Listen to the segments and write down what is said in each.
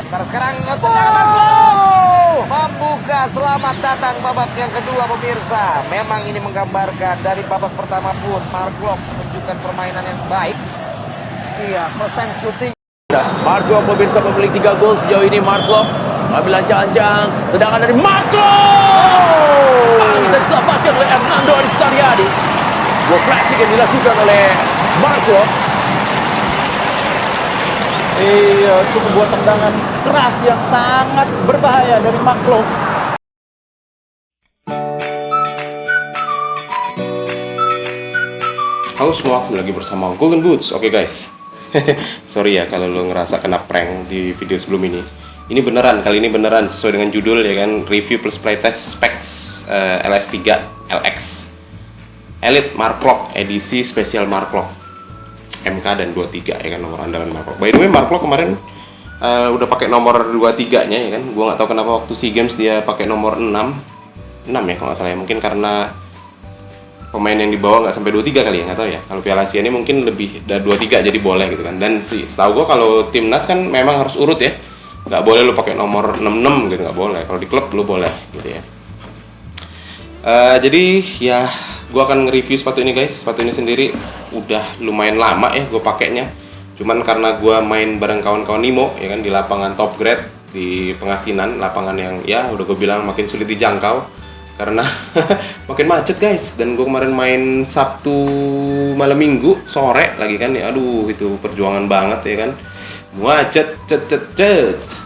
Sekarang tendangan membuka. Selamat datang babak yang kedua pemirsa. Memang ini menggambarkan dari babak pertama pun Mark Klok menunjukkan permainan yang baik. Iya, first time shooting. Mark Klok pemirsa pemilik 3 gol sejauh ini. Mark Klok ambil ancang-ancang, tendangan dari Mark Klok bisa diselamatkan oleh Hernando Aristaryadi. Gol klasik yang dilakukan oleh Mark Klok. Iya, sebuah tendangan keras yang sangat berbahaya dari Mark Klok. Halo semua, kembali lagi bersama Golden Boots. Oke guys, sorry ya kalau lo ngerasa kena prank di video sebelum ini. Ini beneran, kali ini beneran sesuai dengan judul ya kan. Review plus playtest specs LS3 LX Elite Mark Klok edisi spesial Mark Klok MK dan 23 ya kan, nomor andalan Mark Klok. By the way, Mark Klok kemarin udah pakai nomor 23 nya ya kan. Gua nggak tahu kenapa waktu SEA Games dia pakai nomor 6 ya kalau nggak salah ya. Mungkin karena pemain yang dibawa nggak sampai 23 kali ya, nggak tahu ya. Kalau Piala Asia ini mungkin lebih dari 23 jadi boleh gitu kan. Dan setahu gue kalau timnas kan memang harus urut ya, nggak boleh lo pakai nomor 66 gitu, nggak boleh. Kalau di klub lo boleh gitu ya. Jadi ya gue akan nge-review sepatu ini guys. Sepatu ini sendiri udah lumayan lama ya gue pakainya. Cuman karena gue main bareng kawan-kawan Nimo ya kan di lapangan top grade di Pengasinan, lapangan yang ya udah gue bilang makin sulit dijangkau karena makin macet guys. Dan gue kemarin main Sabtu malam Minggu sore lagi kan ya, aduh itu perjuangan banget ya kan, macet cet.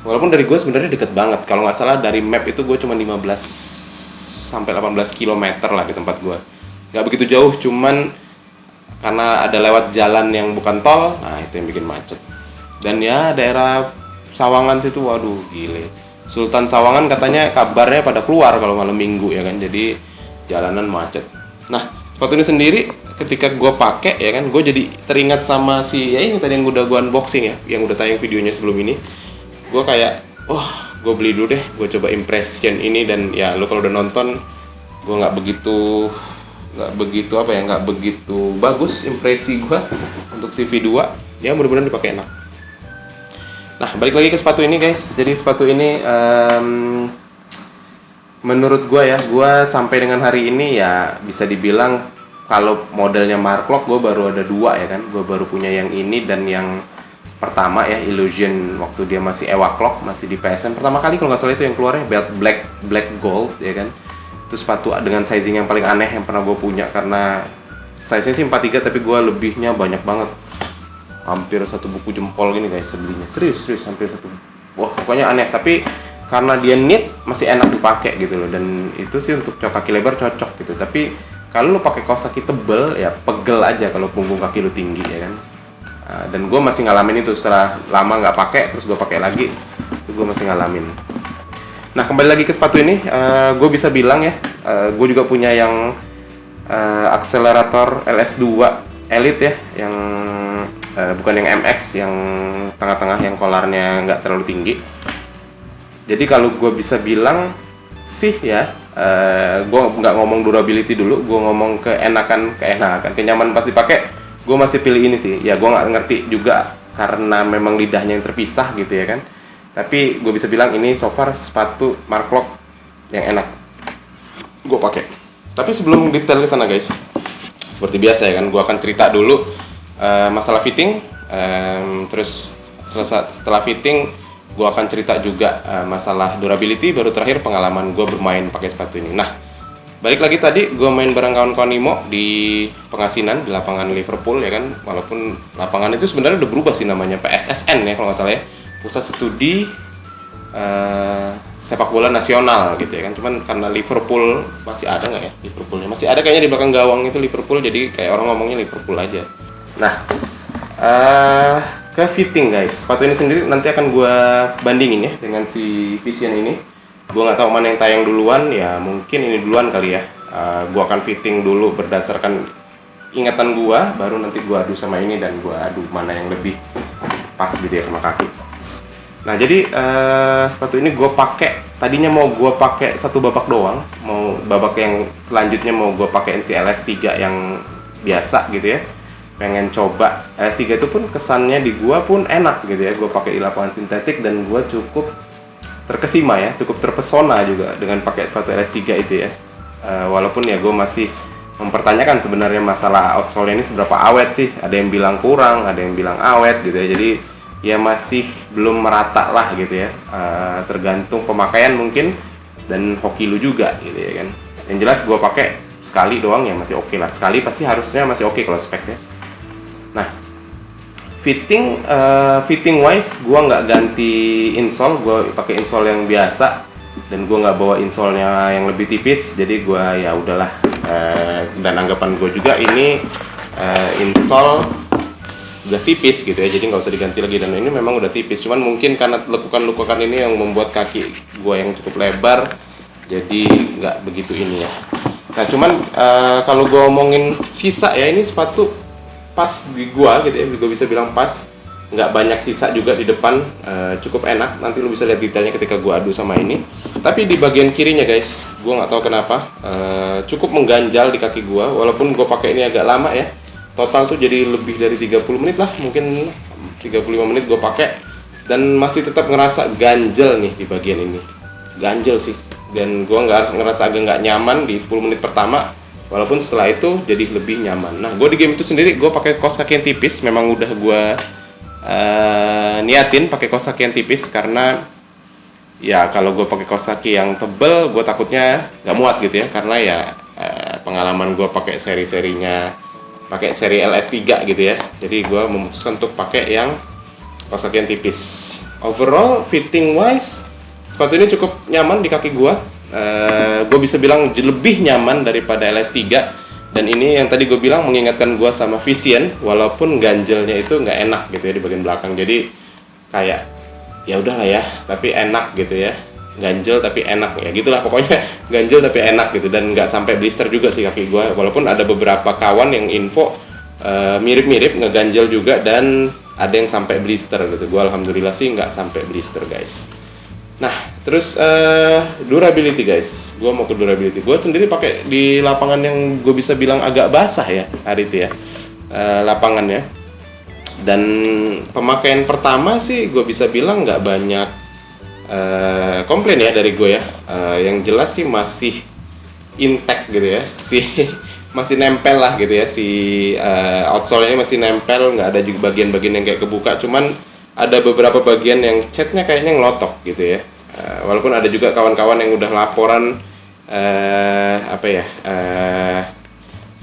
Walaupun dari gue sebenarnya deket banget, kalau nggak salah dari map itu gue cuma 15 sampai 18 km lah di tempat gue, nggak begitu jauh. Cuman karena ada lewat jalan yang bukan tol, nah itu yang bikin macet. Dan ya daerah Sawangan situ, waduh gile, Sultan Sawangan katanya kabarnya pada keluar kalau malam Minggu ya kan, jadi jalanan macet. Nah sepatu ini sendiri ketika gue pakai ya kan, gue jadi teringat sama si ya ini tadi yang udah gue unboxing ya, yang udah tayang videonya sebelum ini. Gue kayak gue beli dulu deh, gue coba impression ini. Dan ya lo kalau udah nonton, gue nggak begitu bagus impresi gue untuk si V2 ya, mudah-mudahan dipakai enak. Nah balik lagi ke sepatu ini guys. Jadi sepatu ini menurut gue ya, gue sampai dengan hari ini ya bisa dibilang kalau modelnya Mark Klok gue baru ada 2 ya kan. Gue baru punya yang ini dan yang pertama ya, Illusion, waktu dia masih Ewa Klok, masih di PSM pertama kali kalau nggak salah itu yang keluarnya belt black gold ya kan. Itu sepatu dengan sizing yang paling aneh yang pernah gue punya, karena size-nya sih 43 tapi gue lebihnya banyak banget, hampir 1 buku jempol gini guys sebelinya, serius hampir 1. Wah pokoknya aneh, tapi karena dia knit masih enak dipakai gitu loh. Dan itu sih untuk kaki lebar cocok gitu. Tapi kalau lo pakai kaos kaki tebel ya pegel aja kalau punggung kaki lo tinggi ya kan. Dan gue masih ngalamin itu setelah lama nggak pakai, terus gue pakai lagi, itu gue masih ngalamin. Nah kembali lagi ke sepatu ini, gue bisa bilang ya, gue juga punya yang akselerator LS2 Elite ya, yang bukan yang MX, yang tengah-tengah, yang kolarnya nggak terlalu tinggi. Jadi kalau gue bisa bilang sih ya, gue nggak ngomong durability dulu, gue ngomong keenakan, kenyaman pas dipakai. Gue masih pilih ini sih, ya gue nggak ngerti juga karena memang lidahnya yang terpisah gitu ya kan. Tapi gue bisa bilang ini so far sepatu Mark Klok yang enak gue pakai. Tapi sebelum detail ke sana guys, seperti biasa ya kan, gue akan cerita dulu masalah fitting. Terus setelah fitting, gue akan cerita juga masalah durability. Baru terakhir pengalaman gue bermain pakai sepatu ini. Nah balik lagi tadi gue main bareng kawan-kawan Nimo di Pengasinan di lapangan Liverpool ya kan. Walaupun lapangan itu sebenarnya udah berubah sih namanya, PSSN ya kalau nggak salah ya, Pusat Studi Sepak Bola Nasional gitu ya kan. Cuman karena Liverpool masih ada nggak ya, Liverpoolnya masih ada kayaknya di belakang gawang itu Liverpool, jadi kayak orang ngomongnya Liverpool aja. Nah ke fitting guys, sepatu ini sendiri nanti akan gue bandingin ya dengan si Vision ini. Gue nggak tahu mana yang tayang duluan ya, mungkin ini duluan kali ya. Gue akan fitting dulu berdasarkan ingatan gue, baru nanti gue adu sama ini dan gue adu mana yang lebih pas gitu ya sama kaki. Nah jadi sepatu ini gue pakai, tadinya mau gue pakai 1 babak doang, mau babak yang selanjutnya mau gue pakai NC LS3 yang biasa gitu ya. pengen coba LS3 itu pun kesannya di gua pun enak gitu ya. Gua pakai di lapangan sintetik dan gua cukup terkesima ya, cukup terpesona juga dengan pakai sepatu LS3 itu ya. Walaupun ya gua masih mempertanyakan sebenarnya masalah outsole ini seberapa awet sih. Ada yang bilang kurang, ada yang bilang awet gitu ya. Jadi ya masih belum merata lah gitu ya. Tergantung pemakaian mungkin dan hoki lu juga gitu ya kan. Yang jelas gua pakai sekali doang ya masih oke lah. Sekali pasti harusnya masih oke kalau specs ya. Nah, fitting wise gua nggak ganti insole, gua pakai insole yang biasa dan gua nggak bawa insole-nya yang lebih tipis. Jadi gua ya udahlah, dan anggapan gua juga ini insole udah tipis gitu ya, jadi nggak usah diganti lagi. Dan ini memang udah tipis, cuman mungkin karena lekukan-lekukan ini yang membuat kaki gua yang cukup lebar jadi nggak begitu ini ya. Nah cuman kalau gua ngomongin sisa ya, ini sepatu pas di gua gitu ya, gua bisa bilang pas, nggak banyak sisa juga di depan, cukup enak. Nanti lu bisa lihat detailnya ketika gua adu sama ini. Tapi di bagian kirinya guys, gua nggak tahu kenapa cukup mengganjal di kaki gua, walaupun gua pakai ini agak lama ya. Total tuh jadi lebih dari 30 menit lah, mungkin 35 menit gua pakai dan masih tetap ngerasa ganjel nih di bagian ini. Ganjel sih. Dan gua ngerasa agak nggak nyaman di 10 menit pertama. Walaupun setelah itu jadi lebih nyaman. Nah, gue di game itu sendiri gue pakai kaos kaki yang tipis. Memang udah gue niatin pakai kaos kaki yang tipis karena ya kalau gue pakai kaos kaki yang tebel, gue takutnya nggak muat gitu ya. Karena ya pengalaman gue pakai seri-serinya, pakai seri LS3 gitu ya. Jadi gue memutuskan untuk pakai yang kaos kaki yang tipis. Overall fitting wise, sepatu ini cukup nyaman di kaki gue. Gue bisa bilang lebih nyaman daripada LS3, dan ini yang tadi gue bilang mengingatkan gue sama Vision, walaupun ganjelnya itu nggak enak gitu ya di bagian belakang. Jadi kayak ya udahlah ya, tapi enak gitu ya, ganjel tapi enak ya gitulah pokoknya. Ganjel tapi enak gitu, dan nggak sampai blister juga sih kaki gue, walaupun ada beberapa kawan yang info mirip-mirip ngeganjel juga dan ada yang sampai blister gitu. Gue alhamdulillah sih nggak sampai blister guys. Nah, terus durability guys. Gue mau ke durability. Gue sendiri pakai di lapangan yang gue bisa bilang agak basah ya hari itu ya, lapangannya. Dan pemakaian pertama sih gue bisa bilang nggak banyak komplain ya dari gue ya. Yang jelas sih masih intact gitu ya, masih nempel lah gitu ya, outsole ini masih nempel, nggak ada juga bagian-bagian yang kayak kebuka. Cuman ada beberapa bagian yang catnya kayaknya ngelotok gitu ya. Walaupun ada juga kawan-kawan yang udah laporan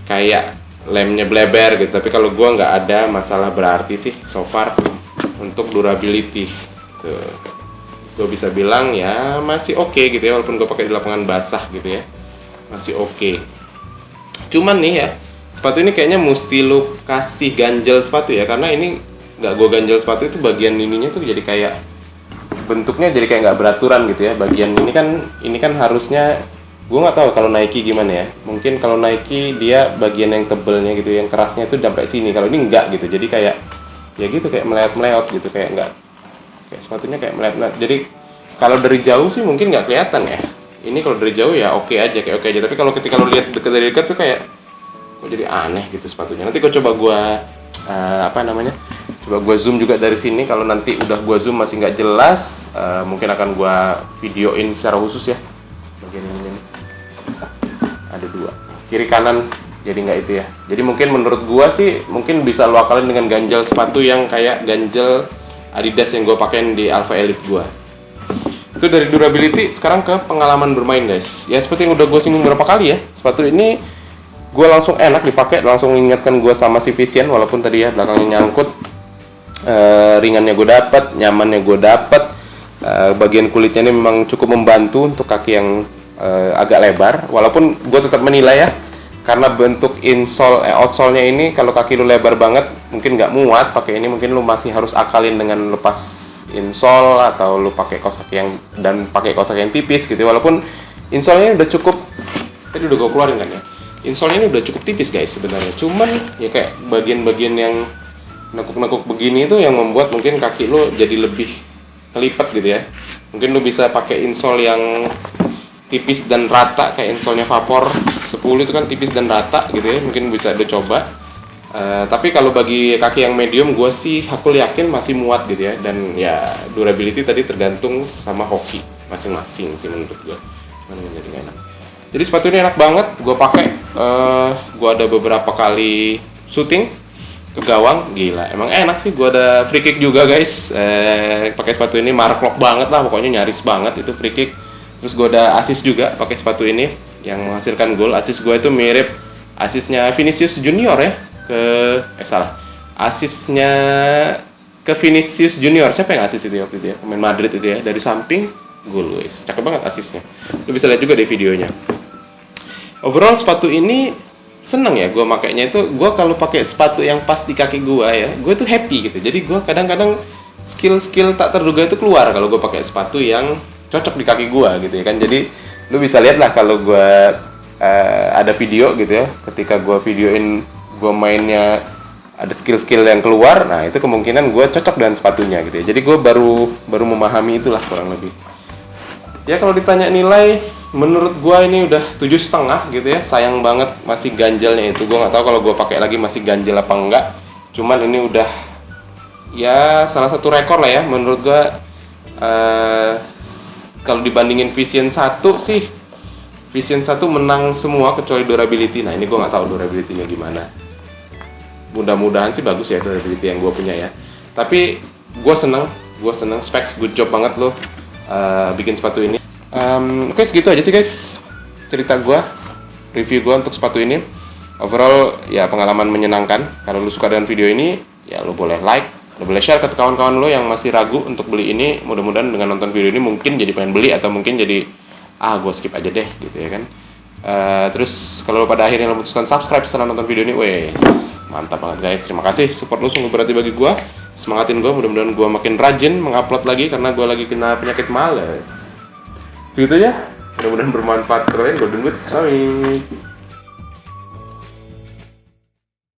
kayak lemnya bleber gitu. Tapi kalau gua nggak ada masalah berarti sih so far untuk durability. Tuh. Gua bisa bilang ya masih oke gitu ya, walaupun gua pakai di lapangan basah gitu ya. Masih oke. Cuman nih ya, sepatu ini kayaknya mesti lu kasih ganjel sepatu ya, karena ini nggak gue ganjel sepatu itu bagian ininya tuh jadi kayak bentuknya jadi kayak nggak beraturan gitu ya. Bagian ini kan harusnya, gue nggak tahu kalau Nike gimana ya, mungkin kalau Nike dia bagian yang tebelnya gitu, yang kerasnya tuh sampai sini, kalau ini enggak gitu. Jadi kayak ya gitu, kayak meleot gitu, kayak enggak, kayak sepatunya kayak meleot. Jadi kalau dari jauh sih mungkin nggak kelihatan ya. Ini kalau dari jauh ya oke aja, kayak oke aja. Tapi kalau ketika lo lihat dari dekat tuh kayak kok jadi aneh gitu sepatunya. Nanti gue coba gue coba gue zoom juga dari sini. Kalau nanti udah gue zoom masih nggak jelas, mungkin akan gue videoin secara khusus ya. Bagian ini ada dua, kiri kanan, jadi nggak itu ya. Jadi mungkin menurut gue sih mungkin bisa lo akalin dengan ganjel sepatu yang kayak ganjel Adidas yang gue pakein di Alpha Elite gue. Itu dari durability. Sekarang ke pengalaman bermain guys. Ya seperti yang udah gue singgung beberapa kali ya, sepatu ini gue langsung enak dipakai, langsung mengingatkan gue sama si Vision, walaupun tadi ya belakangnya nyangkut. Ringannya gue dapat, nyamannya gue dapat, bagian kulitnya ini memang cukup membantu untuk kaki yang agak lebar. Walaupun gue tetap menilai ya, karena bentuk outsole-nya ini kalau kaki lu lebar banget mungkin nggak muat pakai ini. Mungkin lu masih harus akalin dengan lepas insole atau lu pakai kaos kaki yang tipis gitu. Walaupun insole-nya udah cukup, tadi udah gue keluarin kan ya, insole-nya ini udah cukup tipis guys sebenarnya. Cuman ya kayak bagian-bagian yang nekuk-nekuk begini itu yang membuat mungkin kaki lo jadi lebih kelipat gitu ya. Mungkin lo bisa pakai insole yang tipis dan rata kayak insole-nya Vapor 10 itu kan tipis dan rata gitu ya. Mungkin bisa lo coba. Tapi kalau bagi kaki yang medium, gue sih aku yakin masih muat gitu ya. Dan ya durability tadi tergantung sama hoki masing-masing sih menurut gue. Cuman jadi gak enak. Jadi sepatu ini enak banget, gue pakai. Gue ada beberapa kali syuting ke gawang, gila. Emang enak sih. Gue ada free kick juga guys. Pakai sepatu ini Mark Lock banget lah, pokoknya nyaris banget itu free kick. Terus gue ada assist juga pakai sepatu ini yang menghasilkan gol. Assist gue itu mirip assistnya Vinicius Junior ya. Asisnya ke Vinicius Junior. Siapa yang asis itu waktu itu ya? Pemain Madrid itu ya, dari samping gol guys. Cakep banget asisnya. Lu bisa lihat juga di videonya. Overall sepatu ini seneng ya gue makainya itu. Gue kalau pakai sepatu yang pas di kaki gue ya, gue tuh happy gitu. Jadi gue kadang-kadang skill tak terduga itu keluar kalau gue pakai sepatu yang cocok di kaki gue gitu ya kan. Jadi lu bisa lihat lah kalau gue ada video gitu ya, ketika gue videoin gue mainnya ada skill-skill yang keluar, nah itu kemungkinan gue cocok dengan sepatunya gitu ya. Jadi gue baru memahami itulah kurang lebih. Ya kalau ditanya nilai, menurut gue ini udah 7,5 gitu ya. Sayang banget masih ganjalnya itu. Gue nggak tahu kalau gue pakai lagi masih ganjel apa enggak. Cuman ini udah ya salah satu rekor lah ya menurut gue. Kalau dibandingin Vision 1 sih, Vision 1 menang semua kecuali durability. Nah ini gue nggak tahu durability-nya gimana. Mudah-mudahan sih bagus ya durability yang gue punya ya. Tapi gue seneng specs good job banget lo bikin sepatu ini. Oke segitu aja sih guys cerita gue, review gue untuk sepatu ini. Overall ya pengalaman menyenangkan. Kalau lu suka dengan video ini ya lu boleh like, lu boleh share ke kawan-kawan lo yang masih ragu untuk beli ini. Mudah-mudahan dengan nonton video ini mungkin jadi pengen beli, atau mungkin jadi gue skip aja deh gitu ya kan. Terus kalau pada akhirnya lo memutuskan subscribe setelah nonton video ini, wes mantap banget guys. Terima kasih, support lo sungguh berarti bagi gue, semangatin gue. Mudah-mudahan gue makin rajin mengupload lagi karena gue lagi kena penyakit males. Segitu aja, mudah-mudahan bermanfaat. Kalian Golden Boots,